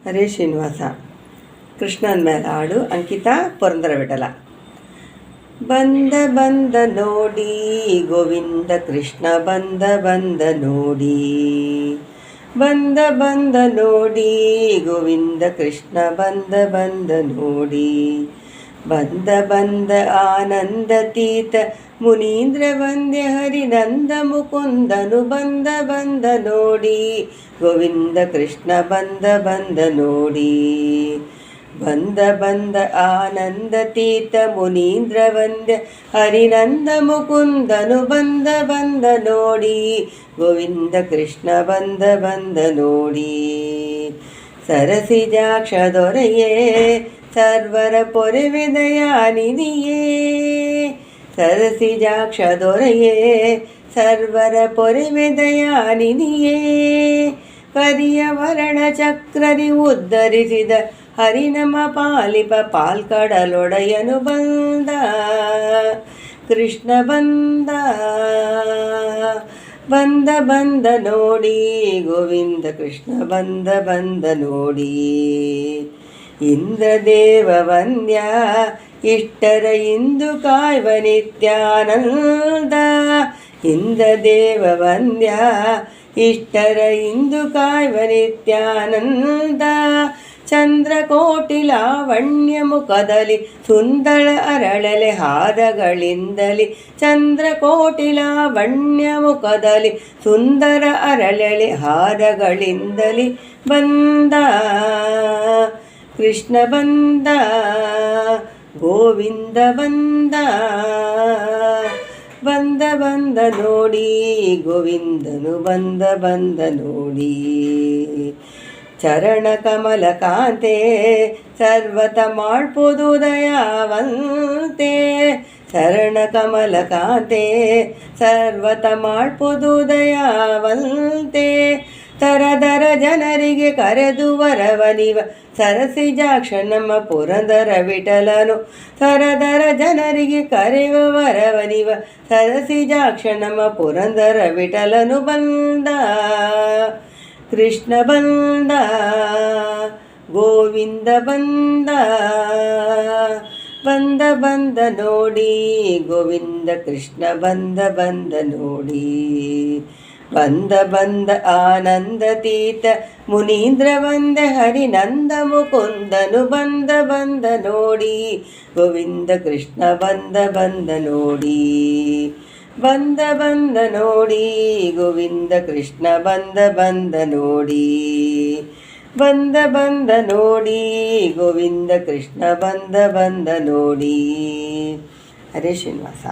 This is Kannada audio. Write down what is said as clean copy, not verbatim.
ಹರೇ ಶ್ರೀನಿವಾಸ. ಕೃಷ್ಣನ ಮೇಲೆ ಹಾಡು. ಅಂಕಿತಾ ಪುರಂದರ ವಿಠಲ. ಬಂದ ಬಂದ ನೋಡಿ ಗೋವಿಂದ ಕೃಷ್ಣ ಬಂದ ಬಂದ ನೋಡಿ, ಬಂದ ಬಂದ ನೋಡಿ ಗೋವಿಂದ ಕೃಷ್ಣ ಬಂದ ಬಂದ ನೋಡಿ, ಬಂದ ಬಂದ ಆನಂದತೀತ ಮುನೀಂದ್ರ ವಂದ್ಯ ಹರಿನಂದ ಮುಕುಂದನು ಬಂದ ಬಂದ ನೋಡಿ, ಗೋವಿಂದ ಕೃಷ್ಣ ಬಂದ ಬಂದ ನೋಡಿ, ಬಂದ ಬಂದ ಆನಂದತೀತ ಮುನೀಂದ್ರ ವಂದ್ಯ ಹರಿನಂದ ಮುಕುಂದನು ಬಂದ ಬಂದ ನೋಡಿ, ಗೋವಿಂದ ಕೃಷ್ಣ ಬಂದ ಬಂದ ನೋಡಿ. ಸರಸಿಜಾಕ್ಷ ದೊರೆಯೇ ಸರ್ವರ ಪೊರೆವೆ ದಯಾನಿಧಿಯೇ, ಸರಸಿಜಾಕ್ಷ ದೊರೆಯೇ ಸರ್ವರ ಪೊರೆವೆ ದಯಾನಿಧಿಯೇ, ಕರಿಯ ವರ್ಣ ಚಕ್ರದಿ ಉದ್ಧರಿಸಿದ ಹರಿನಮ ಪಾಲಿಪ ಪಾಲ್ಕಡಲೊಡೆಯನು ಬಂದ, ಕೃಷ್ಣ ಬಂದ, ಬಂದ ಬಂದ ನೋಡಿ ಗೋವಿಂದ ಕೃಷ್ಣ ಬಂದ ಬಂದ ನೋಡಿ. ಇಂದ್ರದೇವ ವಂದ್ಯ ಇಷ್ಟರ ಇಂದು ಕಾಯ್ವ ನಿತ್ಯಾನಂದ, ಇಂದ್ರದೇವ ವಂದ್ಯ ಇಷ್ಟರ ಇಂದು ಕಾಯ್ವ ನಿತ್ಯಾನಂದ, ಚಂದ್ರಕೋಟಿ ಲಾವಣ್ಯ ಮುಖದಲ್ಲಿ ಸುಂದರ ಅರಳಲೆ ಹಾರಗಳಿಂದಲಿ, ಚಂದ್ರಕೋಟಿ ಲಾವಣ್ಯ ಮುಖದಲ್ಲಿ ಸುಂದರ ಅರಳಲೆ ಹಾರಗಳಿಂದಲಿ ಬಂದ, ಕೃಷ್ಣ ಬಂದ, ಗೋವಿಂದ ಬಂದ, ಬಂದ ಬಂದ ನೋಡಿ ಗೋವಿಂದನು ಬಂದ ಬಂದ ನೋಡಿ. ಚರಣ ಕಮಲ ಕಾಂತೆ ಸರ್ವತ ಮಾಡ್ಪುದು ದಯಾವಂತೆ, ಚರಣ ಕಮಲ ಕಾಂತೆ ಸರ್ವತ ಮಾಡ್ಪುದು ದಯಾವಂತೆ, ತರದರ ಜನರಿಗೆ ಕರೆದು ವರವನಿವ ಸರಸಿಜಾಕ್ಷ ನಮ್ಮ ಪುರಂದರ ವಿಠಲನು, ತರದರ ಜನರಿಗೆ ಕರೆಯುವ ವರವನಿವ ಸರಸಿಜಾಕ್ಷ ನಮ್ಮ ಪುರಂದರ ವಿಠಲನು ಬಂದ, ಕೃಷ್ಣ ಬಂದ, ಗೋವಿಂದ ಬಂದ, ಬಂದ ಬಂದ ನೋಡಿ ಗೋವಿಂದ ಕೃಷ್ಣ ಬಂದ ಬಂದ ನೋಡಿ, ಬಂದ ಬಂದ ಆನಂದತೀತ ಮುನೀಂದ್ರ ವಂದ್ಯ ಹರಿನಂದ ಮುಕುಂದನು ಬಂದ ಬಂದ ನೋಡಿ, ಗೋವಿಂದ ಕೃಷ್ಣ ಬಂದ ಬಂದ ನೋಡಿ, ಬಂದ ಬಂದ ನೋಡಿ ಗೋವಿಂದ ಕೃಷ್ಣ ಬಂದ ಬಂದ ನೋಡಿ, ಬಂದ ಬಂದ ನೋಡಿ ಗೋವಿಂದ ಕೃಷ್ಣ ಬಂದ ಬಂದ ನೋಡಿ. ಹರೇ ಶ್ರೀನಿವಾಸ.